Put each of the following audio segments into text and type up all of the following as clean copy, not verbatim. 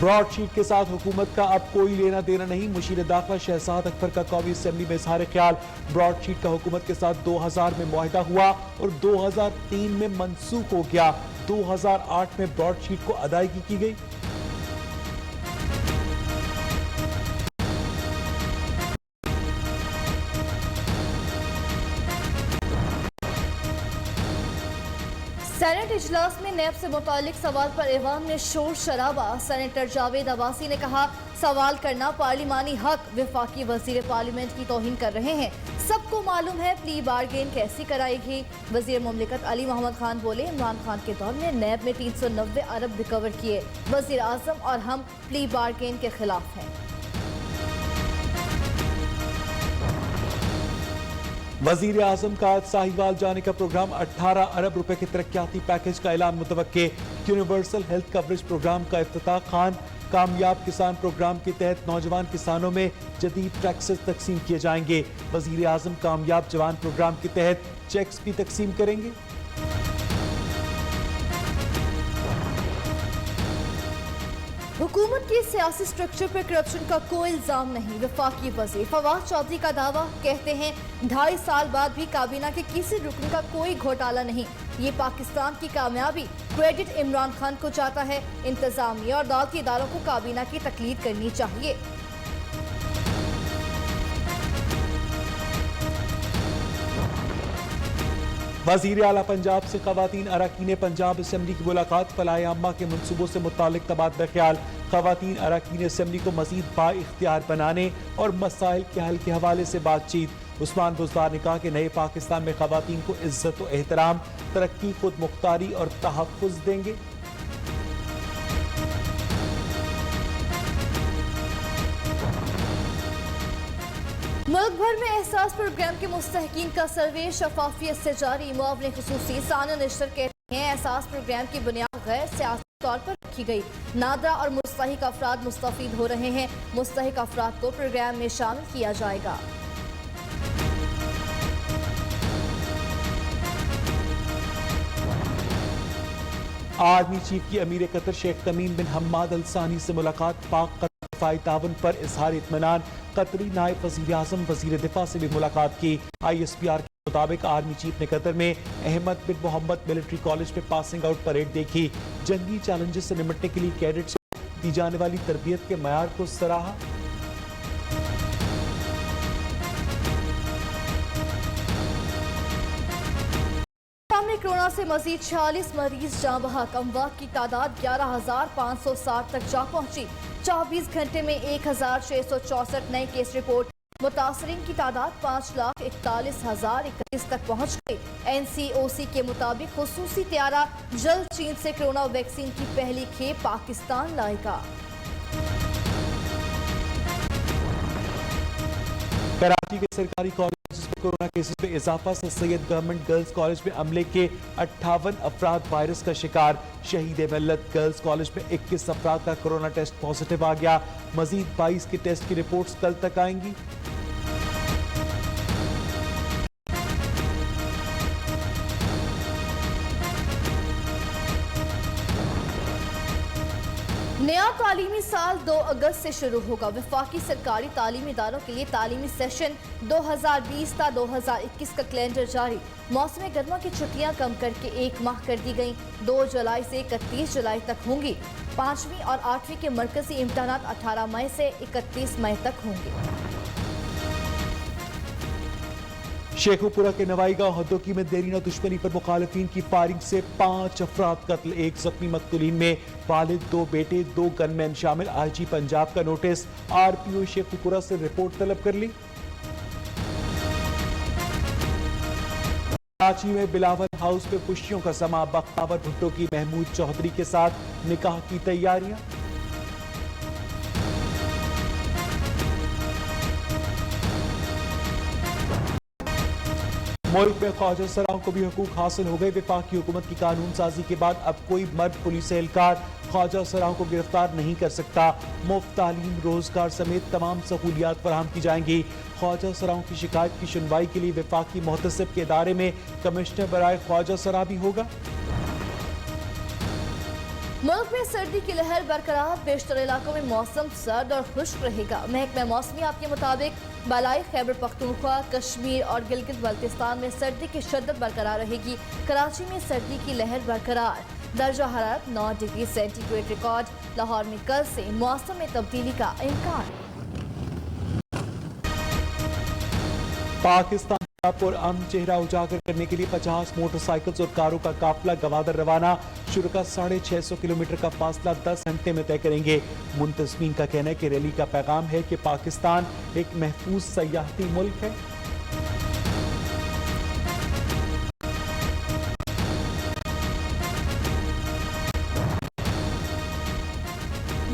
Broad sheet کے ساتھ حکومت کا اب کوئی لینا دینا نہیں، مشیر داخلہ شہزاد اکبر کا قومی اسمبلی میں اظہار خیال۔ براڈ شیٹ کا حکومت کے ساتھ 2000 میں معاہدہ ہوا اور 2003 میں منسوخ ہو گیا، 2008 میں براڈ شیٹ کو ادائیگی کی گئی۔ سینٹ اجلاس میں نیب سے متعلق سوال پر ایوان میں شور شرابہ۔ سینیٹر جاوید عباسی نے کہا سوال کرنا پارلیمانی حق، وفاقی وزیر پارلیمنٹ کی توہین کر رہے ہیں، سب کو معلوم ہے پلی بارگین کیسی کرائے گی۔ وزیر مملکت علی محمد خان بولے عمران خان کے دور میں نیب میں 390 ارب ریکور کیے، وزیر اعظم اور ہم پلی بارگین کے خلاف ہیں۔ وزیر اعظم کا آج ساہیوال جانے کا پروگرام، 18 ارب روپے کے ترقیاتی پیکج کا اعلان متوقع۔ یونیورسل ہیلتھ کوریج پروگرام کا افتتاح۔ خان کامیاب کسان پروگرام کے تحت نوجوان کسانوں میں جدید ٹریکٹر تقسیم کیے جائیں گے۔ وزیر اعظم کامیاب جوان پروگرام کے تحت چیکس بھی تقسیم کریں گے۔ حکومت کی سیاسی سٹرکچر پر کرپشن کا کوئی الزام نہیں، وفاقی وزیر فواد چودھری کا دعویٰ، کہتے ہیں 2.5 سال بعد بھی کابینہ کے کسی رکن کا کوئی گھوٹالہ نہیں، یہ پاکستان کی کامیابی، کریڈٹ عمران خان کو جاتا ہے، انتظامیہ اور عدالتی اداروں کو کابینہ کی تقلید کرنی چاہیے۔ وزیر اعلیٰ پنجاب سے خواتین اراکین پنجاب اسمبلی کی ملاقات، فلاح عامہ کے منصوبوں سے متعلق تبادلہ خیال۔ خواتین اراکین اسمبلی کو مزید با اختیار بنانے اور مسائل کے حل کے حوالے سے بات چیت۔ عثمان بزدار نے کہا کہ نئے پاکستان میں خواتین کو عزت و احترام، ترقی، خود مختاری اور تحفظ دیں گے۔ ملک بھر میں احساس پروگرام کے مستحقین کا سروے شفافیت سے جاری۔ معاون خصوصی ثانیہ نشتر کہتے ہیں احساس پروگرام کی بنیاد غیر سیاسی طور پر رکھی گئی، نادرہ اور مستحق افراد مستفید ہو رہے ہیں، مستحق افراد کو پروگرام میں شامل کیا جائے گا۔ آرمی چیف کی امیر قطر شیخ تمیم بن حماد الثانی سے ملاقات، پاک قطر دفاعی تعاون پر اظہار اطمینان۔ قطری نائب وزیر اعظم وزیر دفاع سے بھی ملاقات کی۔ ISPR کے مطابق آرمی چیف نے قطر میں احمد بن محمد ملٹری کالج میں پاسنگ آؤٹ پریڈ دیکھی، جنگی چیلنجز سے نمٹنے کے لیے کیڈٹس کو دی جانے والی تربیت کے معیار کو سراہا۔ کورونا سے مزید 46 مریض جاں بحق، اموات کی تعداد 11,560 تک جا پہنچی۔ 24 گھنٹے میں 1,664 نئے کیس رپورٹ، متاثرین کی تعداد 5,41,031 تک پہنچ گئی۔ NCOC کے مطابق خصوصی طیارہ جلد چین سے کورونا ویکسین کی پہلی کھیپ پاکستان لائے گا۔ کراچی کے سرکاری کالجز میں کورونا کیسز میں اضافہ، سر سید گورنمنٹ گرلز کالج میں عملے کے 58 افراد وائرس کا شکار۔ شہید ملت گرلز کالج میں 21 افراد کا کورونا ٹیسٹ پازیٹیو آ گیا، مزید 22 کے ٹیسٹ کی رپورٹس کل تک آئیں گی۔ نیا تعلیمی سال 2 اگست سے شروع ہوگا۔ وفاقی سرکاری تعلیمی اداروں کے لیے تعلیمی سیشن 2020 تا 2021 کا کیلنڈر جاری۔ موسم گرما کی چھٹیاں کم کر کے 1 ماہ کر دی گئیں، 2 جولائی سے 31 جولائی تک ہوں گی۔ 5ویں اور 8ویں کے مرکزی امتحانات 18 مئی سے 31 مئی تک ہوں گے۔ شیخو پورہ کے نوائی گاؤں ہدوکی میں دیرینہ دشمنی پر مخالفین کی فائرنگ سے 5 افراد قتل، 1 زخمی، مقتولین میں والد، 2 بیٹے، 2 گن مین شامل۔ IG پنجاب کا نوٹس، RPO شیخو پورہ سے رپورٹ طلب کر لی۔ کراچی میں بلاول ہاؤس پہ خوشیوں کا سما، بختیور بھٹو کی محمود چودھری کے ساتھ نکاح کی تیاریاں۔ ملک میں خواجہ سراؤں کو بھی حقوق حاصل ہو گئے۔ وفاقی حکومت کی قانون سازی کے بعد اب کوئی مرد پولیس اہلکار خواجہ سراؤں کو گرفتار نہیں کر سکتا۔ مفت تعلیم، روزگار سمیت تمام سہولیات فراہم کی جائیں گی۔ خواجہ سراؤں کی شکایت کی سنوائی کے لیے وفاقی محتسب کے ادارے میں کمشنر برائے خواجہ سرا بھی ہوگا۔ मुल्क में सर्दी की लहर बरकरार, बेशतर इलाकों में मौसम सर्द और खुश्क रहेगा। महकमा मौसमियात के मुताबिक बलाई खैबर पख्तूनख्वा, कश्मीर और गिलगित बल्तिस्तान में सर्दी की शिद्दत बरकरार रहेगी। कराची में सर्दी की लहर बरकरार, दर्जा हरारत 9 डिग्री सेंटीग्रेड रिकॉर्ड। लाहौर में कल से मौसम में तब्दीली का इम्कान। पाकिस्तान पर अमन चेहरा उजागर करने के लिए 50 मोटरसाइकिल्स और कारों का काफिला गवादर रवाना। शुरा 650 किलोमीटर का फासला 10 घंटे में तय करेंगे। मुंतज़मीन का कहना है कि रैली का पैगाम है कि पाकिस्तान एक महफूज सयाहती मुल्क है।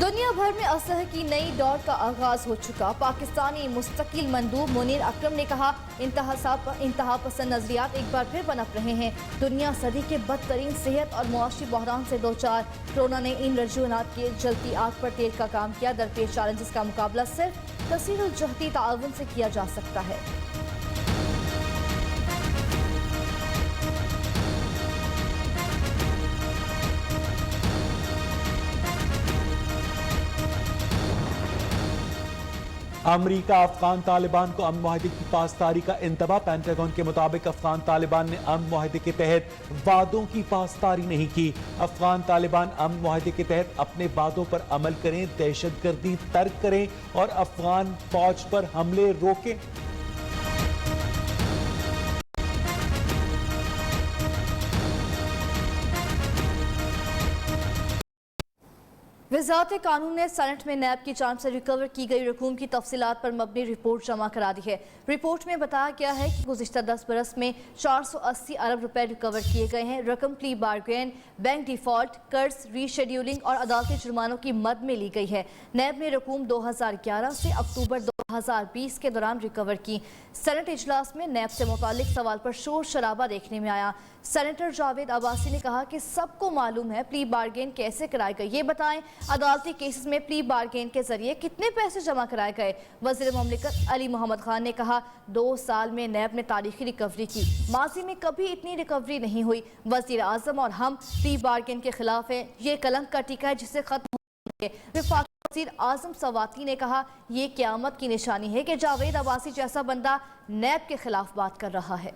दुनिया भर में असह की नई दौर का आगाज हो चुका। पाकिस्तानी मुस्तकिल मंदूब मुनीर अकरम ने कहा, इंतहा पसंद नजरियात एक बार फिर पनप रहे हैं। दुनिया सदी के बदतरीन सेहत और मुआशी बहरान से दो चार। कोरोना ने इन रजूनात के जलती आग पर तेल का काम किया। दरपेश चैलेंजेस का मुकाबला सिर्फ कसीरुल जहदी ताउन से किया जा सकता है। अमरीका अफगान तालिबान को अमन मुआहदे की पासदारी का इंतबा। पेंटागन के मुताबिक अफगान तालिबान ने अमन मुआहदे के तहत वादों की पासदारी नहीं की। अफगान तालिबान अमन मुआहदे के तहत अपने वादों पर अमल करें, दहशतगर्दी तर्क करें और अफगान फौज पर हमले रोकें। वज़ारत कानून ने सेनेट में नैब की जांच से रिकवर की गई रकूम की तफसीलात पर मबनी रिपोर्ट जमा करा दी है। रिपोर्ट में बताया गया है कि गुज़िश्ता 10 बरस में 480 अरब रुपए रिकवर किए गए हैं। रकम प्ली बार्गेन, बैंक डिफॉल्ट, कर्ज रीशेड्यूलिंग और अदालती जुर्मानों की मद में ली गई है। नैब ने रकूम 2011 से अक्टूबर 2020 के दौरान रिकवर की। सेनेट इजलास में नैब से मुतालिक सवाल पर शोर शराबा देखने में आया। सेनेटर जावेद अब्बासी ने कहा कि सबको मालूम है प्ली बार्गेन कैसे कराए गए, ये बताएं अदालती केसेस में प्ली बार्गेन के जरिए कितने पैसे जमा कराए गए। वज़ीर मुमलिकत अली मोहम्मद खान ने कहा 2 साल में नैब ने तारीखी रिकवरी की, माजी में कभी इतनी रिकवरी नहीं हुई। वज़ीर आज़म और हम प्ली बार्गेन के खिलाफ हैं, ये कलंक का टीका है जिसे खत्म वफाकी वज़ीर आज़म सवाती ने कहा ये क़यामत की निशानी है कि जावेद अब्बासी जैसा बंदा नैब के खिलाफ बात कर रहा है।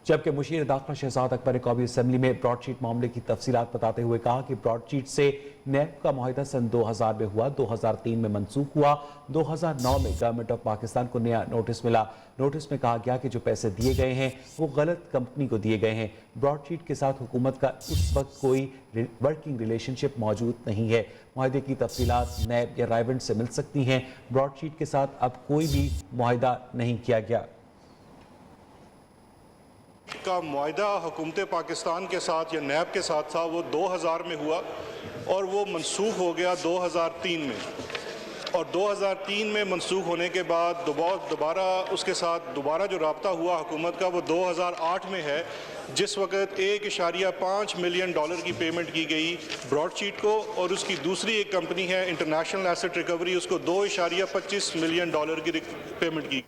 जबकि मुशीर दाखिला शहजाद अकबर ने कौमी असम्बली में ब्रॉडशीट मामले की तफसीलात बताते हुए कहा कि ब्रॉडशीट से नैब का मुआहिदा सन 2000 में हुआ, 2003 में मनसूख हुआ, 2009 में गवर्नमेंट ऑफ पाकिस्तान को नया नोटिस मिला। नोटिस में कहा गया कि जो पैसे दिए गए हैं वो गलत कंपनी को दिए गए हैं। ब्रॉडशीट के साथ हुकूमत का उस वक्त कोई वर्किंग रिलेशनशिप मौजूद नहीं है। मुआहिदे की तफसीलात नैब या राइवेंट से मिल सकती हैं। ब्रॉडशीट के साथ अब कोई भी मुआहिदा नहीं किया गया। का मुआहिदा हुकूमत पाकिस्तान के साथ या नैब के साथ था वो 2000 में हुआ और वो मनसूख हो गया 2003 में, और 2003 में मनसूख होने के बाद दोबारा उसके साथ जो राब्ता हुआ हुकूमत का वो 2008 में है, जिस वक्त $1.5 मिलियन की पेमेंट की गई ब्रॉडशीट को, और उसकी दूसरी एक कंपनी है इंटरनेशनल एसेट रिकवरी, उसको $2.25 मिलियन की पेमेंट की।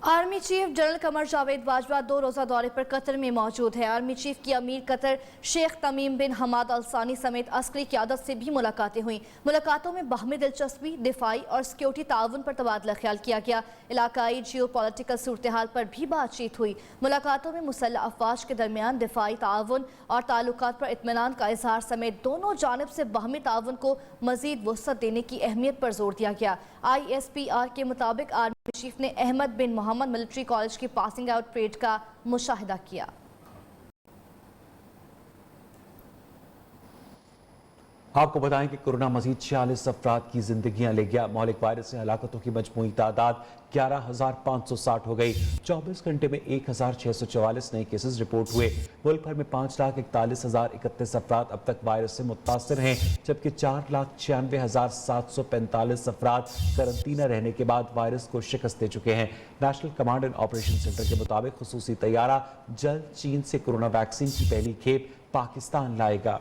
Army chief general Qamar Javed Bajwa 2 रोज़ा दौरे पर कतर में मौजूद है। आर्मी चीफ की अमीर कतर शेख तमीम बिन हमाद अल सानी समेत अस्करी क़यादत से भी मुलाकातें हुई। मुलाकातों में बाहमी दिलचस्पी, दिफाई और सिक्योरिटी ताउन पर तबादला ख्याल किया गया। इलाकाई जियो पॉलिटिकल सूरत हाल पर भी बातचीत हुई। मुलाकातों में मुसल्लह अफवाज के दरमियान दिफाई ताउन और ताल्लुकात पर इत्मीनान का इजहार समेत दोनों जानिब से बाहमी ताउन को मजीद वसअत देने की अहमियत पर जोर दिया गया। ISPR के मुताबिक आर्मी चीफ ने अहमद बिन मोहम्मद मिलिट्री कॉलेज की पासिंग आउट परेड का मुशाहिदा किया। आपको बताएं कि कोरोना मजीद 46 अफराद की जिंदगियां ले गया। मौलिक वायरस से हलाकतों की मजमूई तादाद 11,560 हो गई। 24 घंटे में 1,644 नए केसेस रिपोर्ट हुए। मुल्क भर में 5,41,031 अफराद अब तक वायरस से मुतासर हैं, जबकि 4,96,745 अफराद करंतना रहने के बाद वायरस को शिकस्त दे चुके हैं। National command and operation centre के मुताबिक खुसूसी तैयारा जल्द चीन से कोरोना वैक्सीन की पहली खेप पाकिस्तान लाएगा।